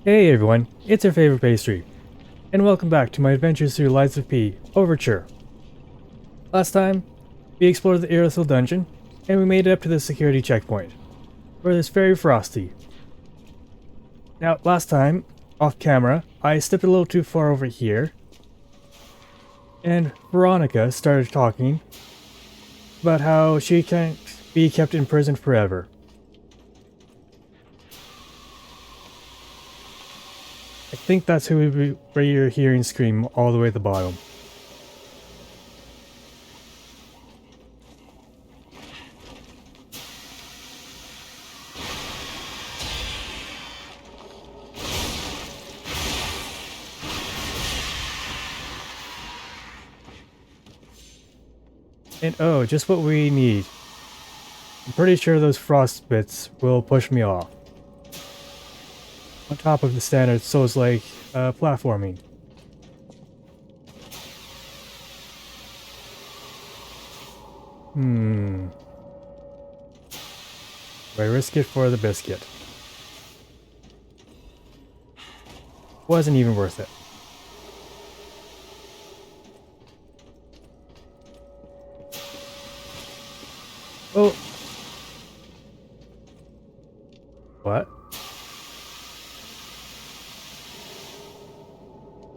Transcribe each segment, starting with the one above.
Hey everyone, it's your favorite pastry, and welcome back to my adventures through Lies of P, Overture. Last time, we explored the Aerosol dungeon, and we made it up to the security checkpoint, where it's very frosty. Now, last time, off camera, I stepped a little too far over here, and Veronica started talking about how she can't be kept in prison forever. I think that's who you're hearing scream all the way at the bottom. And oh, just what we need. I'm pretty sure those frost bits will push me off. On top of the standard Souls-like platforming. Do I risk it for the biscuit? Wasn't even worth it. Oh! What?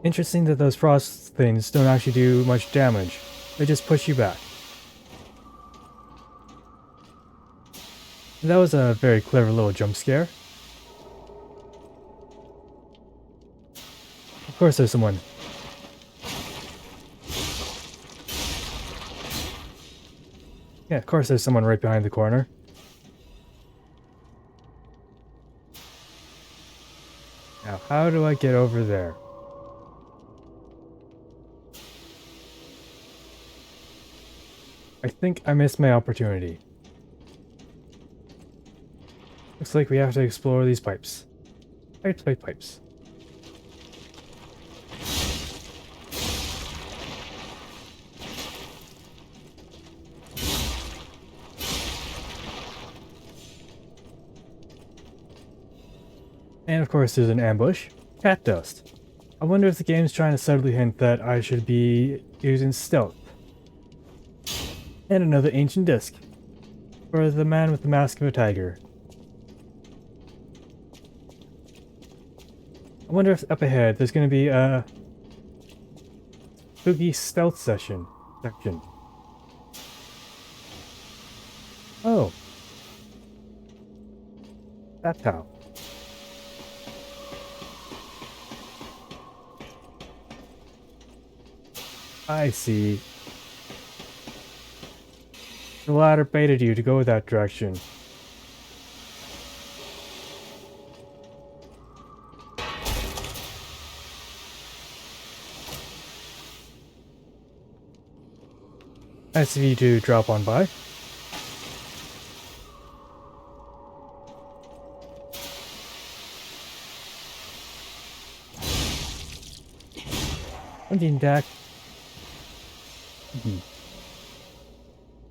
Interesting that those frost things don't actually do much damage. They just push you back. That was a very clever little jump scare. Of course there's someone. Yeah, of course there's someone right behind the corner. Now, how do I get over there? I think I missed my opportunity. Looks like we have to explore these pipes. Pipes. And of course there's an ambush. Cat dust. I wonder if the game's trying to subtly hint that I should be using stealth. And another ancient disc. For the man with the mask of a tiger. I wonder if up ahead there's going to be a spooky stealth section. Oh. That's how. I see. The ladder baited you to go that direction. Nice of you to drop on by. Hunting deck.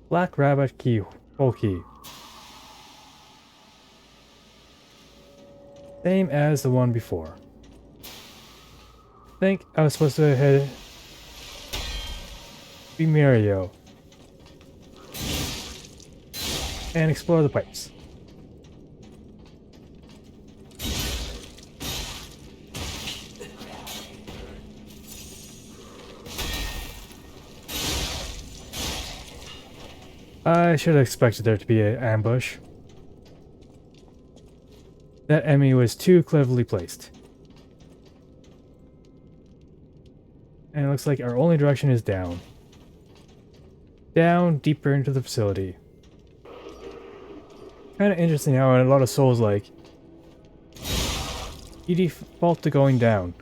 Black rabbit key, hole key. Same as the one before. I think I was supposed to head be Mario and explore the pipes. I should have expected there to be an ambush. That enemy was too cleverly placed. And it looks like our only direction is down. Down, deeper into the facility. Kind of interesting how in a lot of Souls-like, you default to going down.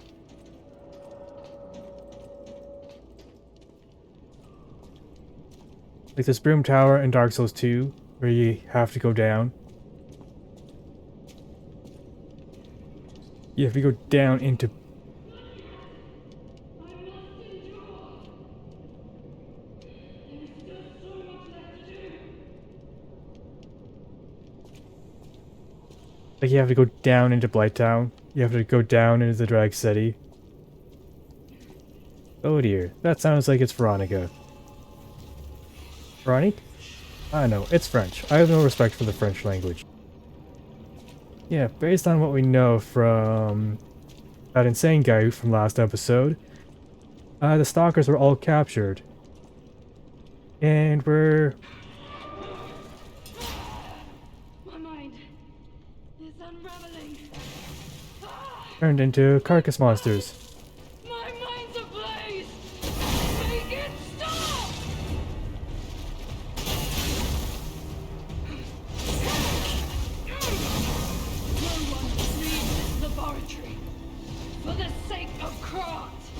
Like this Broom Tower in Dark Souls 2, where you have to go down. You have to go down into... Like you have to go down into Blighttown You have to go down into the drag city. Oh dear, that sounds like it's Veronica. Veronique? I know, it's French. I have no respect for the French language. Yeah, based on what we know from that insane guy from last episode, the stalkers were all captured. And we're... My mind is unraveling. turned into carcass monsters. My mind's ablaze. Make it stop! No one leaves this laboratory for the sake of craft.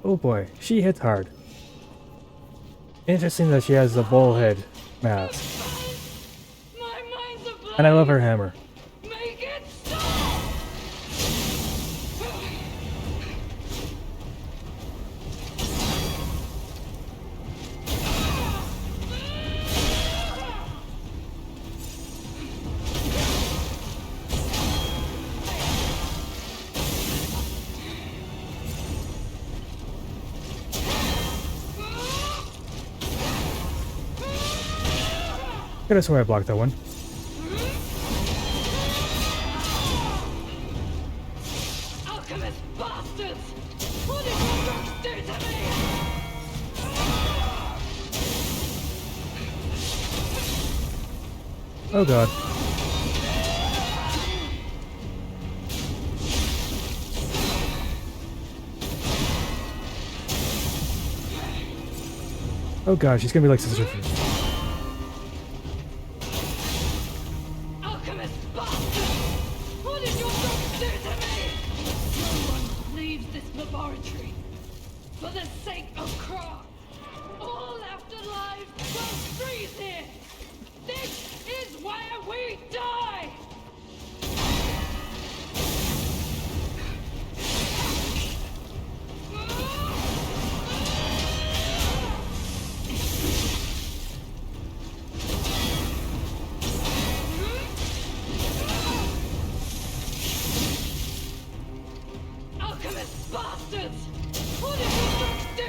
Oh boy, she hits hard. Interesting that she has a bullhead mask. My mind's ablaze. And I love her hammer. Make it stop! Could have sworn I blocked that one. Alchemist bastards! What did you drugs do to me? Oh god. Oh god, she's gonna be like Sister. Alchemist bastards! What did your drugs do to me? No one leaves this laboratory for the sake of craft. All afterlives will freeze here. This is where we die. Alchemist bastards! What did your drugs do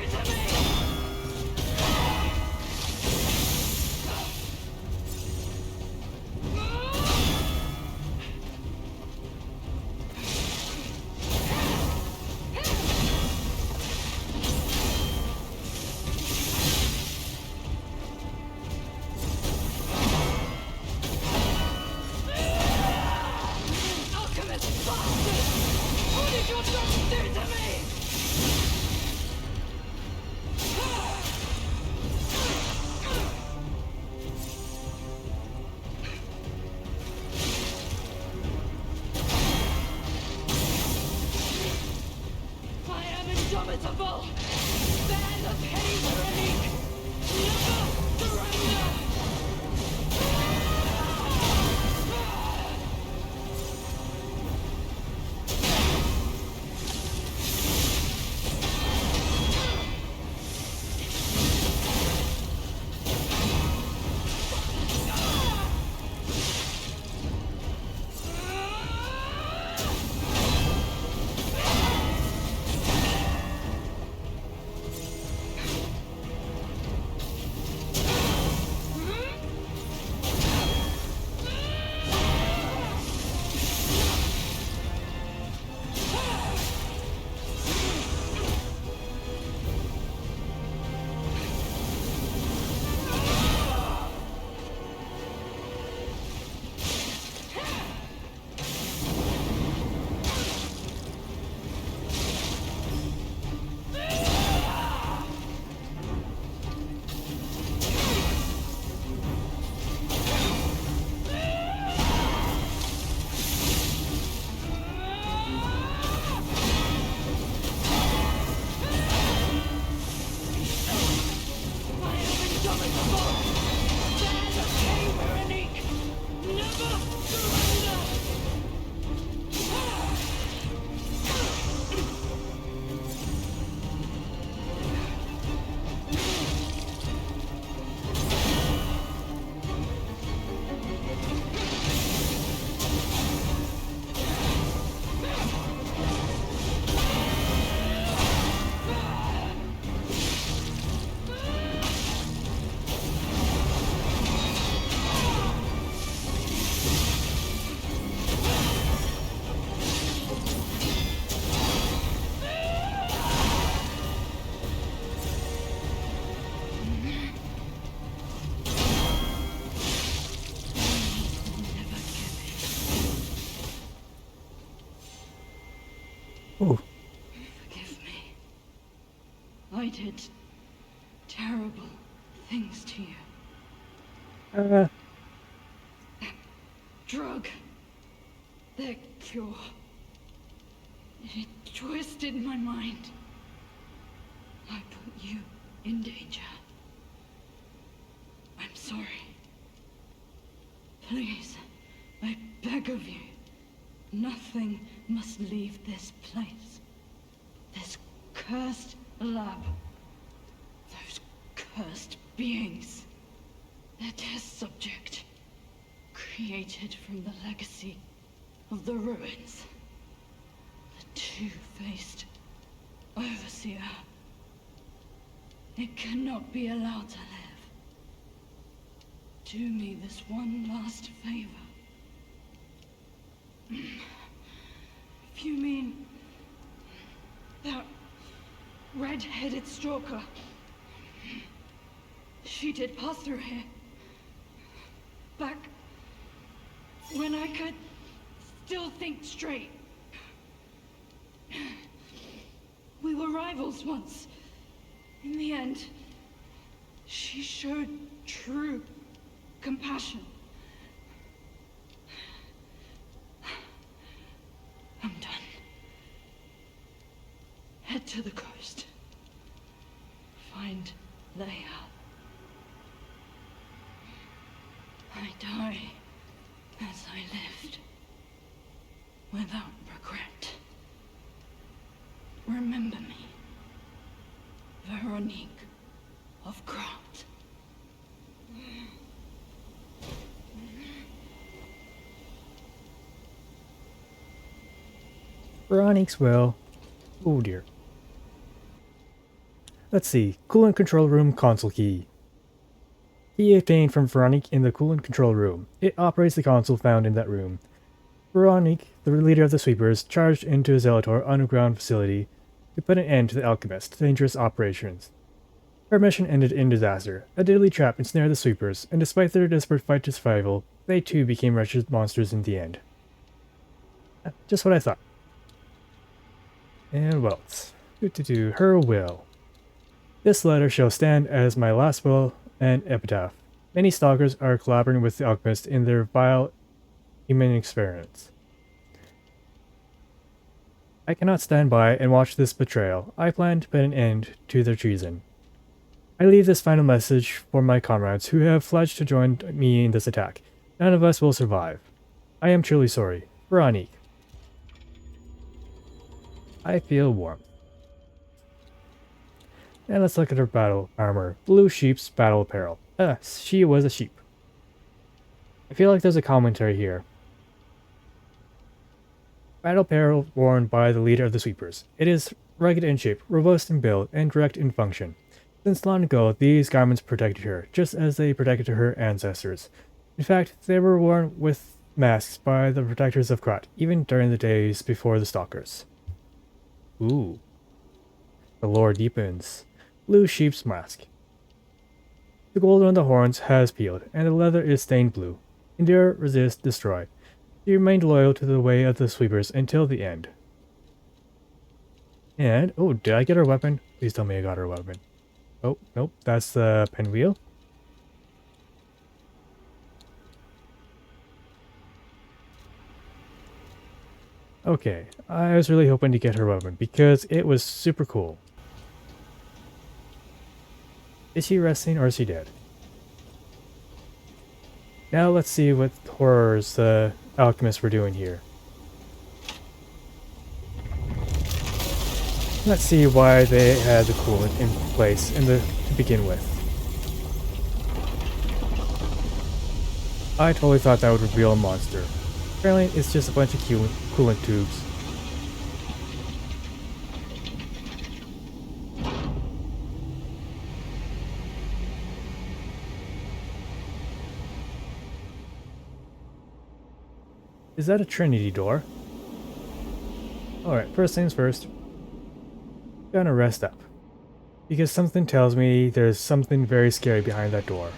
Ooh. Forgive me. I did terrible things to you. Drug. Their cure. It twisted my mind. I put you in danger. I'm sorry. Please, I beg of you. Nothing must leave this place. This cursed lab. Those cursed beings. Their test subject. Created from the legacy of the ruins. The two-faced Overseer. It cannot be allowed to live. Do me this one last favor. If you mean that red-headed stalker, she did pass through here. Back when I could still think straight. We were rivals once. In the end, she showed true compassion. I'm done. Head to the coast. Find Leia. I die as I lived, without regret. Remember me, Veronique of Croft. Veronique's will. Oh dear. Let's see. Coolant control room console key. Key obtained from Veronique in the coolant control room. It operates the console found in that room. Veronique, the leader of the sweepers, charged into Zelator Underground Facility to put an end to the alchemist's dangerous operations. Her mission ended in disaster. A deadly trap ensnared the sweepers, and despite their desperate fight to survival, they too became wretched monsters in the end. Just what I thought. And what else? Her will. This letter shall stand as my last will and epitaph. Many stalkers are collaborating with the alchemist in their vile human experiments. I cannot stand by and watch this betrayal. I plan to put an end to their treason. I leave this final message for my comrades who have pledged to join me in this attack. None of us will survive. I am truly sorry. Veronique. I feel warm. And let's look at her battle armor. Blue sheep's battle apparel. She was a sheep. I feel like there's a commentary here. Battle apparel worn by the leader of the sweepers. It is rugged in shape, robust in build, and direct in function. Since long ago, these garments protected her, just as they protected her ancestors. In fact, they were worn with masks by the protectors of Krat, even during the days before the stalkers. Ooh. The lore deepens. Blue sheep's mask. The gold on the horns has peeled, and the leather is stained blue. Endure, resist, destroy. She remained loyal to the way of the sweepers until the end. And, oh, did I get her weapon? Please tell me I got her weapon. Oh, nope, that's the pinwheel. Okay, I was really hoping to get her weapon because it was super cool. Is she resting or is she dead? Now let's see what horrors the alchemists were doing here. Let's see why they had the coolant in place to begin with. I totally thought that would reveal a monster. Apparently it's just a bunch of coolant tubes. Is that a Trinity door? Alright, first things first. Gonna rest up. Because something tells me there's something very scary behind that door.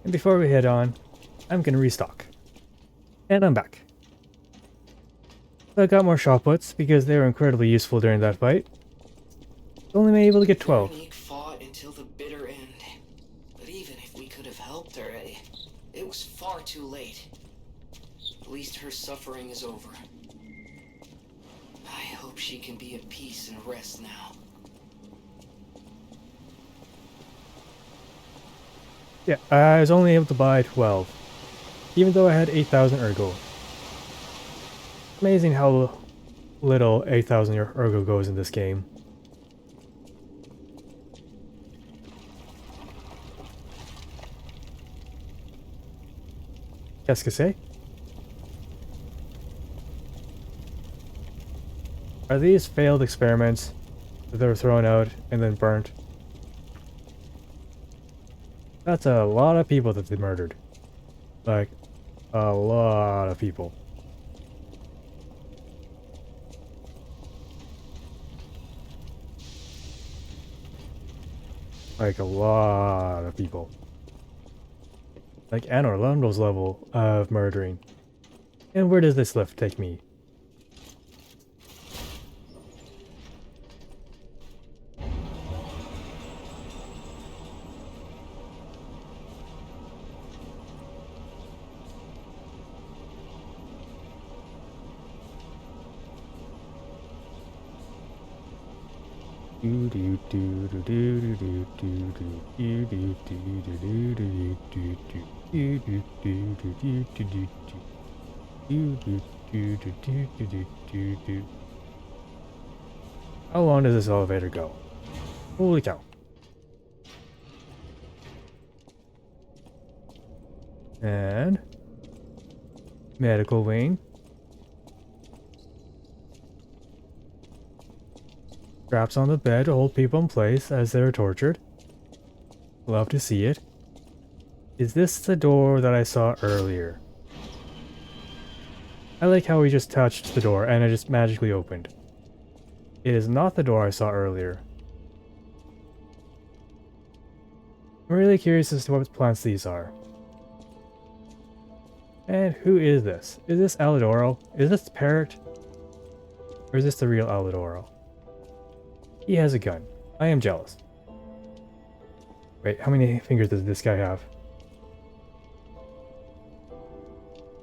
And before we head on, I'm gonna restock. And I'm back. I got more shot puts because they were incredibly useful during that fight. Only been able to get 12. Veronique fought until the bitter end. But even if we could have helped her, it was far too late. At least her suffering is over. I hope she can be at peace and rest now. Yeah, I was only able to buy 12. Even though I had 8,000 ergo. Amazing how little 8,000 ergo goes in this game. Qu'est-ce que c'est? Are these failed experiments that were thrown out and then burnt? That's a lot of people that they murdered. Like, a lot of people. Like, a lot of people. Like Anne Orlando's level of murdering. And where does this lift take me? How long does this elevator go? Holy cow. And medical wing. Straps on the bed to hold people in place as they're tortured. Love to see it. Is this the door that I saw earlier? I like how we just touched the door and it just magically opened. It is not the door I saw earlier. I'm really curious as to what plants these are. And who is this? Is this Alidoro? Is this the parrot? Or is this the real Alidoro? He has a gun. I am jealous. Wait, how many fingers does this guy have?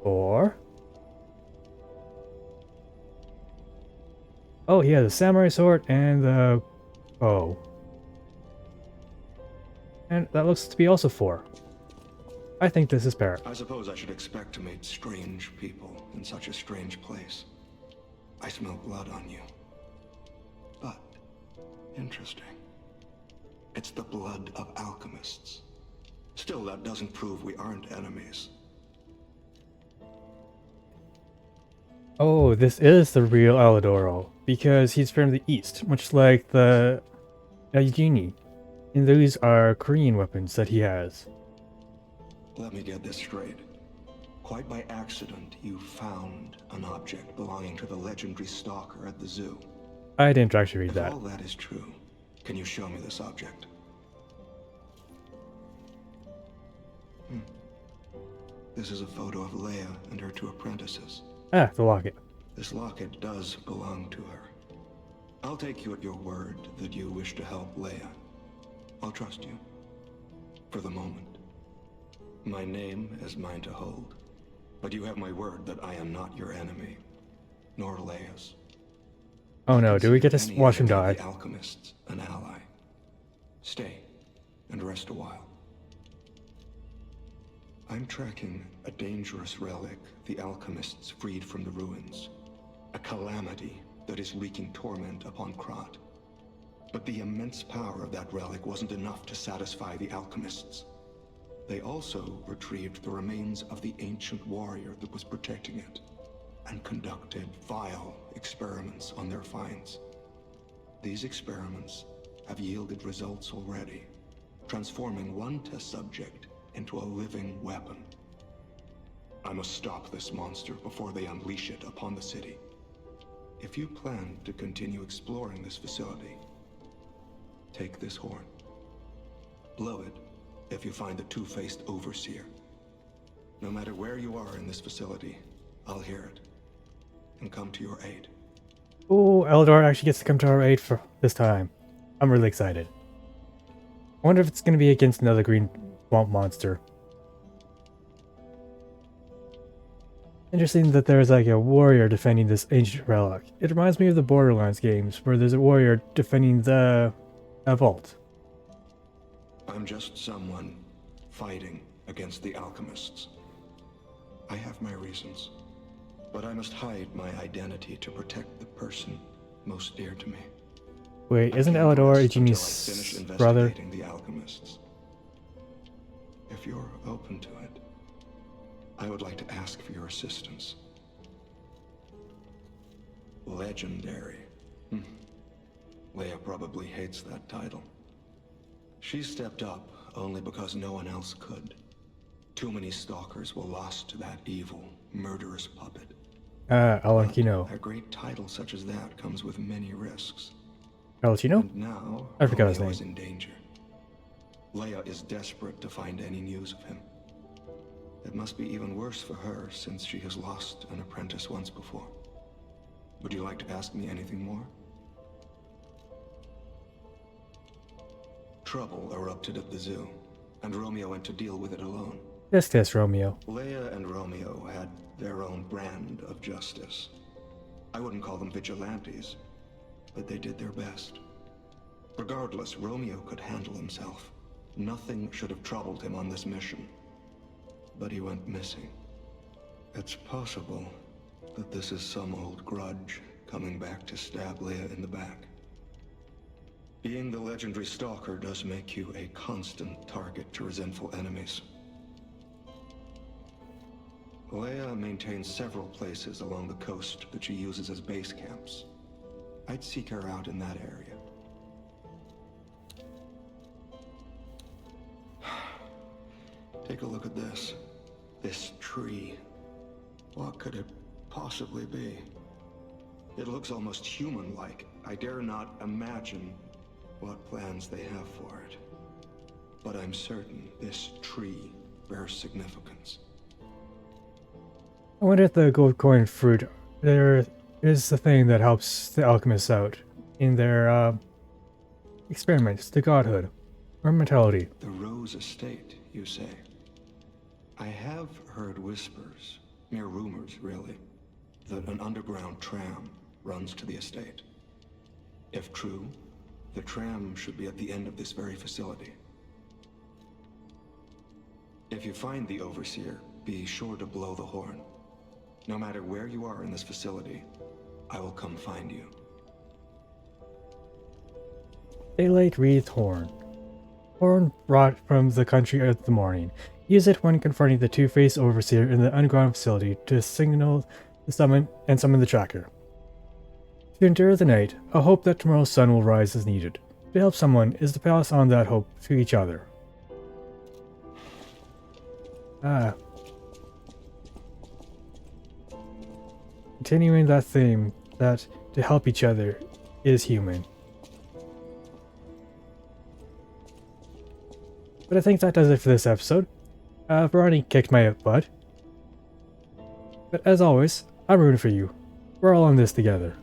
4. Oh, he has a samurai sword and the bow. And that looks to be also 4. I think this is Parrot. I suppose I should expect to meet strange people in such a strange place. I smell blood on you. But, interesting. It's the blood of alchemists. Still, that doesn't prove we aren't enemies. Oh, this is the real Alidoro, because he's from the east, much like the Yaijini. And these are Korean weapons that he has. Let me get this straight. Quite by accident, you found an object belonging to the legendary stalker at the zoo. I didn't actually read If that. all that is true, can you show me this object? This is a photo of Leia and her 2 apprentices. Ah, the locket. This locket does belong to her. I'll take you at your word that you wish to help Leia. I'll trust you. For the moment. My name is mine to hold. But you have my word that I am not your enemy. Nor Leia's. Oh no, do we get to Any watch him enemy of die? The alchemists, an ally. Stay and rest a while. I'm tracking a dangerous relic the alchemists freed from the ruins. A calamity that is wreaking torment upon Krat. But the immense power of that relic wasn't enough to satisfy the alchemists. They also retrieved the remains of the ancient warrior that was protecting it, and conducted vile experiments on their finds. These experiments have yielded results already, transforming one test subject into a living weapon. I must stop this monster before they unleash it upon the city. If you plan to continue exploring this facility, take this horn. Blow it if you find the 2-faced overseer. No matter where you are in this facility, I'll hear it. and come to your aid. Oh, Eldor actually gets to come to our aid for this time. I'm really excited. I wonder if it's going to be against another green swamp monster. Interesting that there's like a warrior defending this ancient relic. It reminds me of the Borderlands games, where there's a warrior defending the vault. I'm just someone fighting against the alchemists. I have my reasons, but I must hide my identity to protect the person most dear to me. Wait, isn't I can't Elador rest until I Ijini's finish brother? investigating the alchemists. If you're open to it, I would like to ask for your assistance. Legendary. Leia probably hates that title. She stepped up only because no one else could. Too many stalkers were lost to that evil, murderous puppet. Alankino. A great title such as that comes with many risks. Alachino? And now, I forgot his Romeo name. is in danger. Leia is desperate to find any news of him. It must be even worse for her since she has lost an apprentice once before. Would you like to ask me anything more? Trouble erupted at the zoo, and Romeo went to deal with it alone. Yes, Romeo. Leia and Romeo had their own brand of justice. I wouldn't call them vigilantes, but they did their best. Regardless, Romeo could handle himself. Nothing should have troubled him on this mission. But he went missing. It's possible that this is some old grudge coming back to stab Leia in the back. Being the legendary stalker does make you a constant target to resentful enemies. Leia maintains several places along the coast that she uses as base camps. I'd seek her out in that area. Take a look at this. This tree. What could it possibly be? It looks almost human-like. I dare not imagine what plans they have for it. But I'm certain this tree bears significance. I wonder if the gold coin fruit there is the thing that helps the alchemists out in their experiments to godhood or mentality. The Rose Estate, you say? I have heard whispers, mere rumors really, that an underground tram runs to the estate. If true, the tram should be at the end of this very facility. If you find the Overseer, be sure to blow the horn. No matter where you are in this facility, I will come find you. Daylight wreathed horn. Horn brought from the country of the morning. Use it when confronting the two-faced Overseer in the underground facility to signal the summon the tracker. To endure the night, a hope that tomorrow's sun will rise is needed. To help someone is to pass on that hope to each other. Continuing that theme, that to help each other is human. But I think that does it for this episode. Veroni kicked my butt. But as always, I'm rooting for you. We're all on this together.